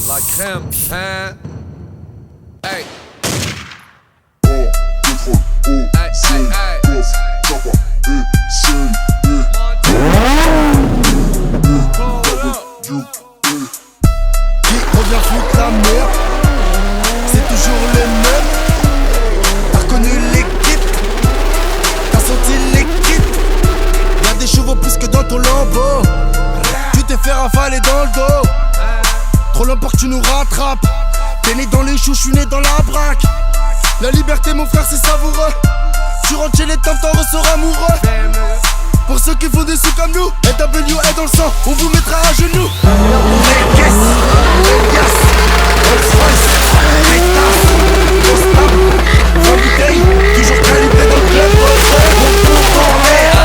La crème, hein? Hey. Qui revient foutre la merde? C'est toujours les mêmes. T'as reconnu l'équipe? T'as senti l'équipe? Y'a des chevaux plus que dans ton lambeau. Tu t'es fait rafaler dans le dos. Trop longtemps que tu nous rattrapes. T'es né dans les choux, j'suis né dans la braque. La liberté mon frère c'est savoureux. Tu rentres chez les temps, t'en ressors amoureux. Pour ceux qui font des sous comme nous, NWA dans le sang, on vous mettra à genoux. Les caisses, yes, Rolls-Royce, pétasse, constable, 20 bouteilles, toujours calibré dans le club. On monte en l'air,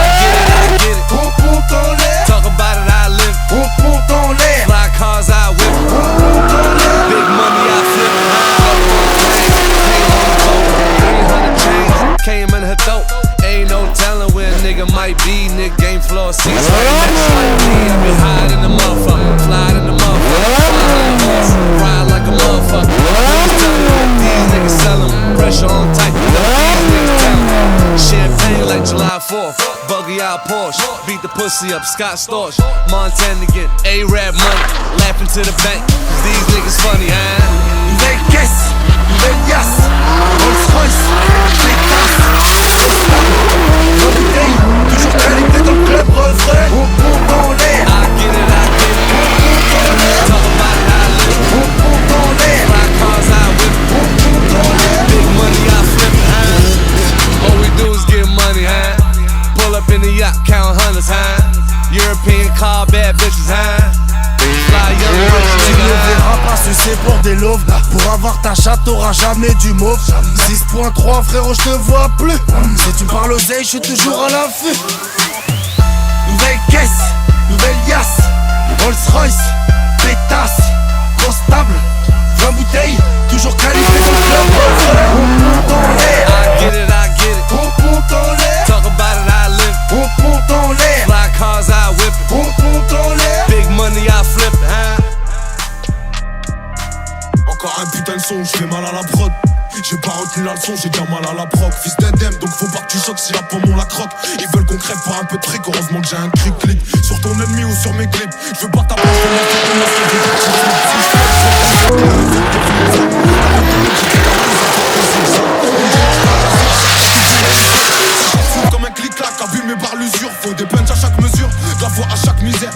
on monte en l'air. Talk about it, I live. On monte en l'air, Fly cars, I whip. on monte en l'air. Big money, I flip. Hang on the chain, came in her throat. Ain't no telling where a nigga might be. Nigga game floor seats right next like me. I be high in the motherfucker, fly in the motherfucker, fly on the horse, ride like a motherfucker. Niggas tellin' what these niggas sellin', pressure on tight. What these niggas tellin'. Champagne like July 4th, buggy out Porsche, beat the pussy up Scott Storch. Montana again, A-Rap money, laughing to the bank. 'Cause these niggas funny, huh? Nouvelle caisse, nouvelle yasse, Rolls-Royce, pétasse, constable, 20 bouteilles, toujours calibré dans le club refrain. On monte en l'air, I get it, I get it. on monte en l'air, Talk about it, I live. on monte en l'air, Fly cars, I whip. on monte en l'air. Big money, I flip it, huh? All we do is get money, huh? Pull up in the yacht, count hundreds, huh? European car, bad bitches, huh? Fly young rich Tu nigga, ne huh? verras pas sucer pour des loaves. Pour avoir ta chatte, t'auras jamais du mauve. 6.3 frérot, je te vois plus. Si tu parles oseille, je suis toujours à l'affût. Nouvelle caisse, nouvelle yasse, Rolls-Royce, pétasse, constable, 20 bouteilles, toujours calibré dans le club. On monte en l'air, I get it, I get it. on monte en l'air, Talk about it, I live. on monte en l'air, Fly cars, I whip it. on monte en l'air. Big money, I flip it, huh? Encore un putain de son, j'fais mal à la prod. J'ai pas retenu la leçon, j'ai déjà mal à la proc. Fils d'Edem, donc faut pas que tu choques si la pomme on la croque. Ils veulent qu'on crève pour un peu de fric, heureusement que j'ai un clic. Sur ton ennemi ou sur mes clips, j'veux pas ta place, comme un clic-clac, abîmé par l'usure. Faut des punchs à chaque mesure, de la voix à chaque misère.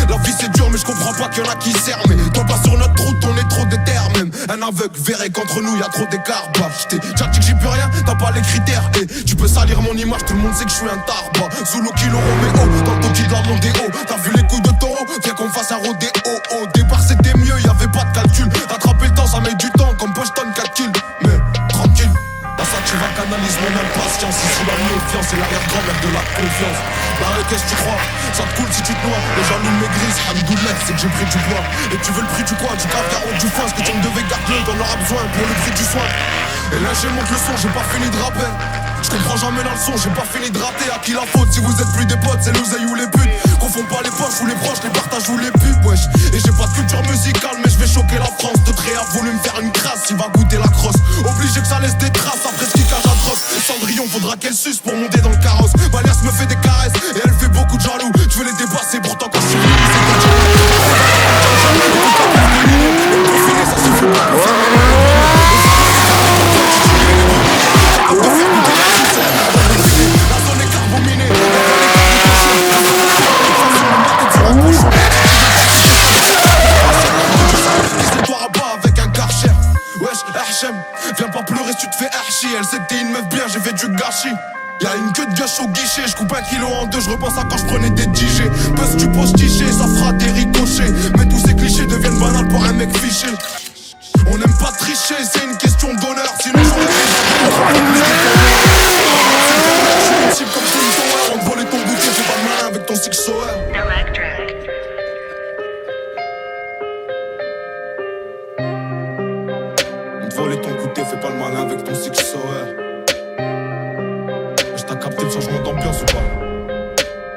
La vie c'est dur mais je comprends pas qu'il y en a qui servent. Mais toi pas sur notre route, on est trop déter. Même un aveugle verrait qu'entre nous y a trop d'écart. Bah j't'ai déjà dit que j'ai plus rien, t'as pas les critères. Et tu peux salir mon image, tout le monde sait que je suis un tarba. Zulu kilo Roméo, dans le toki de la Mondéo. T'as vu les couilles de taureau, viens qu'on fasse un rodéo. Au départ c'était mieux, y'avait pas de calcul. Rattraper le temps ça met du temps, comme Boston 4 kills. Mais tranquille, dans ça tu vas canaliser mon impatience. Ici la méfiance c'est l'arrière-grand-mère de la confiance. Bah qu'est-ce que tu crois? Ça te coule si tu te noies. Les gens nous maigrissent, Hamdoullah c'est que j'ai pris du poids. Et tu veux le prix du quoi? Du caviar ou du foin? Ce que tu me devais garder, t'en auras besoin pour le prix du soin. Et là j'ai monte le son, j'ai pas fini de rapper. Je comprends jamais la leçon, j'ai pas fini de rater. À qui la faute? Si vous êtes plus des potes, c'est l'oseille ou les putes. Confonds pas les poches ou les proches, les partages ou les pubs, wesh. Et j'ai pas de culture musicale, mais je vais choquer la France. D'autres a voulu me faire une crasse, il va goûter la crosse. Obligé que ça laisse des traces après ce kickage atroce. Cendrillon, faudra qu'elle suce pour monter dans le carrosse. Valias me fait des caresses et elle fait beaucoup de jaloux. Je veux les dépasser, pourtant quand je suis venu, ça suffit pas. La zone est carbominée. Laisse-toi à bas avec un karcher. Wesh, Hachem, viens pas pleurer si tu te fais archi. Elle sait que t'es une meuf bien, j'ai fait du gâchis. Y'a une queue de gâche au guichet, j'coupe 1 kilo en deux, j'repense à quand j'prenais des DJ. Buzz tu poses tiché, ça fera des ricochets. Mais tous ces clichés deviennent banals pour un mec fiché. On n'aime pas tricher, c'est une question d'honneur. Sinon j'aurais fait cible comme Twin Tower. On te volait ton goûter, fais pas le malin avec ton six soeur. On te volait ton goûter, fais pas le malin avec ton six soeur.